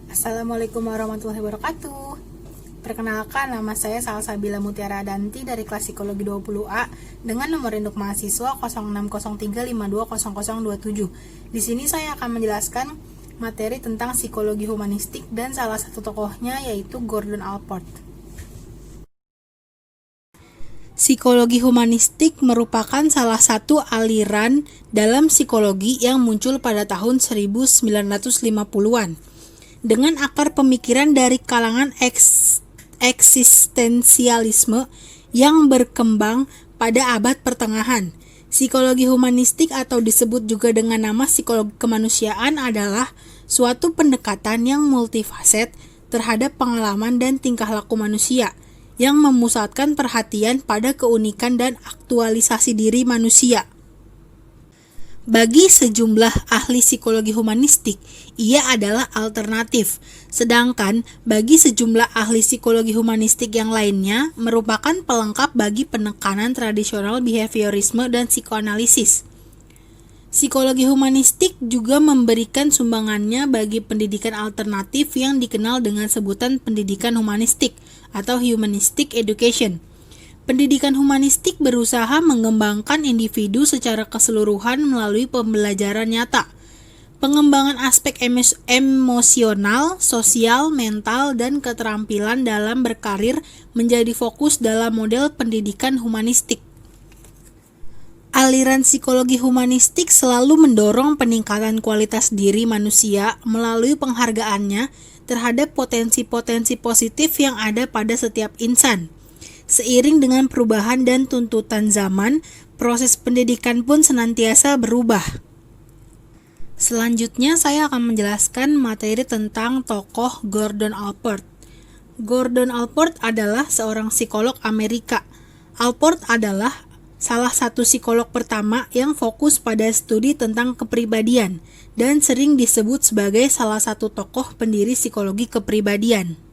Assalamualaikum warahmatullahi wabarakatuh. Perkenalkan, nama saya Salsabila Mutiara Danti dari kelas Psikologi 20A dengan nomor induk mahasiswa 0603520027. Di sini saya akan menjelaskan materi tentang psikologi humanistik dan salah satu tokohnya yaitu Gordon Allport. Psikologi humanistik merupakan salah satu aliran dalam psikologi yang muncul pada tahun 1950-an. Dengan akar pemikiran dari kalangan eksistensialisme yang berkembang pada abad pertengahan. Psikologi humanistik atau disebut juga dengan nama psikologi kemanusiaan adalah suatu pendekatan yang multifaset terhadap pengalaman dan tingkah laku manusia, yang memusatkan perhatian pada keunikan dan aktualisasi diri manusia. Bagi sejumlah ahli psikologi humanistik, ia adalah alternatif, sedangkan bagi sejumlah ahli psikologi humanistik yang lainnya merupakan pelengkap bagi penekanan tradisional behaviorisme dan psikoanalisis. Psikologi humanistik juga memberikan sumbangannya bagi pendidikan alternatif yang dikenal dengan sebutan pendidikan humanistik atau humanistic education. Pendidikan humanistik berusaha mengembangkan individu secara keseluruhan melalui pembelajaran nyata. Pengembangan aspek emosional, sosial, mental, dan keterampilan dalam berkarir menjadi fokus dalam model pendidikan humanistik. Aliran psikologi humanistik selalu mendorong peningkatan kualitas diri manusia melalui penghargaannya terhadap potensi-potensi positif yang ada pada setiap insan. Seiring dengan perubahan dan tuntutan zaman, proses pendidikan pun senantiasa berubah. Selanjutnya saya akan menjelaskan materi tentang tokoh Gordon Allport. Gordon Allport adalah seorang psikolog Amerika. Allport adalah salah satu psikolog pertama yang fokus pada studi tentang kepribadian dan sering disebut sebagai salah satu tokoh pendiri psikologi kepribadian.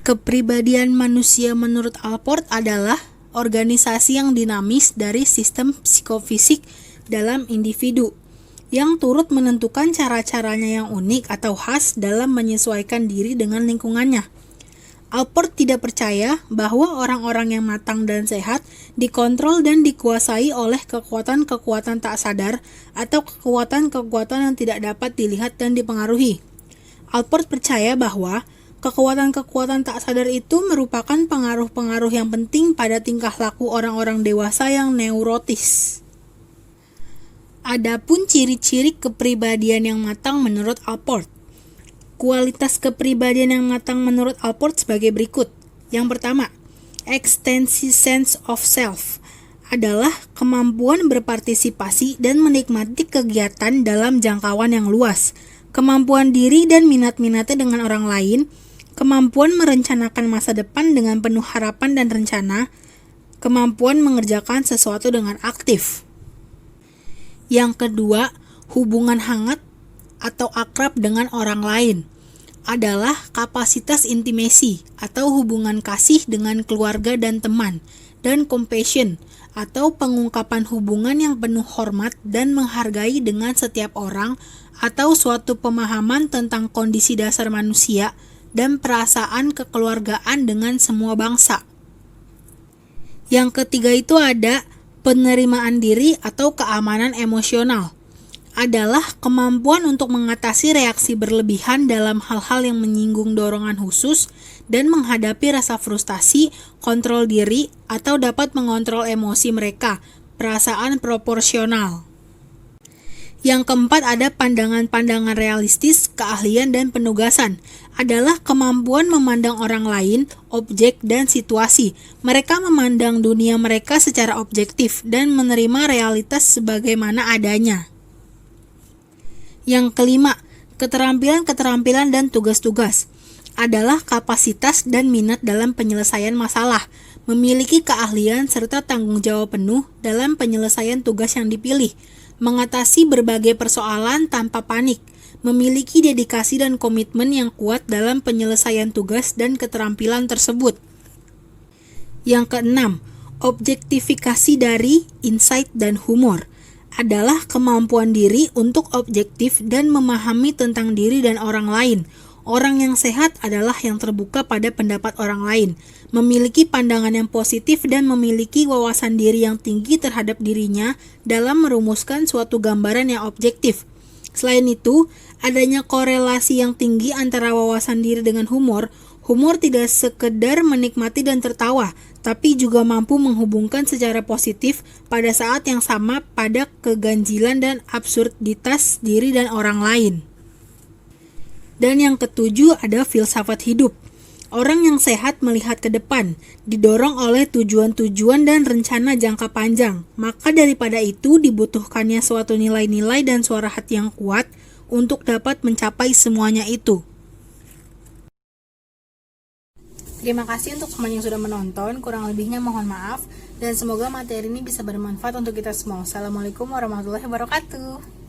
Kepribadian manusia menurut Allport adalah organisasi yang dinamis dari sistem psikofisik dalam individu, yang turut menentukan cara-caranya yang unik atau khas dalam menyesuaikan diri dengan lingkungannya. Allport tidak percaya bahwa orang-orang yang matang dan sehat dikontrol dan dikuasai oleh kekuatan-kekuatan tak sadar atau kekuatan-kekuatan yang tidak dapat dilihat dan dipengaruhi. Allport percaya bahwa kekuatan-kekuatan tak sadar itu merupakan pengaruh-pengaruh yang penting pada tingkah laku orang-orang dewasa yang neurotis. Adapun ciri-ciri kepribadian yang matang menurut Allport. Kualitas kepribadian yang matang menurut Allport sebagai berikut. Yang pertama, extensive sense of self adalah kemampuan berpartisipasi dan menikmati kegiatan dalam jangkauan yang luas, kemampuan diri dan minat-minatnya dengan orang lain, kemampuan merencanakan masa depan dengan penuh harapan dan rencana, kemampuan mengerjakan sesuatu dengan aktif. Yang kedua, hubungan hangat atau akrab dengan orang lain adalah kapasitas intimasi atau hubungan kasih dengan keluarga dan teman, dan compassion atau pengungkapan hubungan yang penuh hormat dan menghargai dengan setiap orang atau suatu pemahaman tentang kondisi dasar manusia dan perasaan kekeluargaan dengan semua bangsa. Yang ketiga itu ada penerimaan diri atau keamanan emosional, adalah kemampuan untuk mengatasi reaksi berlebihan dalam hal-hal yang menyinggung dorongan khusus dan menghadapi rasa frustasi, kontrol diri, atau dapat mengontrol emosi mereka, perasaan proporsional. Yang keempat ada pandangan-pandangan realistis, keahlian, dan penugasan, adalah kemampuan memandang orang lain, objek, dan situasi. Mereka memandang dunia mereka secara objektif dan menerima realitas sebagaimana adanya. Yang kelima, keterampilan-keterampilan dan tugas-tugas adalah kapasitas dan minat dalam penyelesaian masalah, memiliki keahlian serta tanggung jawab penuh dalam penyelesaian tugas yang dipilih, mengatasi berbagai persoalan tanpa panik, memiliki dedikasi dan komitmen yang kuat dalam penyelesaian tugas dan keterampilan tersebut. Yang keenam, objektifikasi dari insight dan humor adalah kemampuan diri untuk objektif dan memahami tentang diri dan orang lain. Orang yang sehat adalah yang terbuka pada pendapat orang lain, memiliki pandangan yang positif dan memiliki wawasan diri yang tinggi terhadap dirinya dalam merumuskan suatu gambaran yang objektif. Selain itu, adanya korelasi yang tinggi antara wawasan diri dengan humor. Humor tidak sekedar menikmati dan tertawa, tapi juga mampu menghubungkan secara positif pada saat yang sama pada keganjilan dan absurditas diri dan orang lain. Dan yang ketujuh ada filsafat hidup. Orang yang sehat melihat ke depan, didorong oleh tujuan-tujuan dan rencana jangka panjang. Maka daripada itu dibutuhkannya suatu nilai-nilai dan suara hati yang kuat untuk dapat mencapai semuanya itu. Terima kasih untuk semuanya yang sudah menonton, kurang lebihnya mohon maaf, dan semoga materi ini bisa bermanfaat untuk kita semua. Assalamualaikum warahmatullahi wabarakatuh.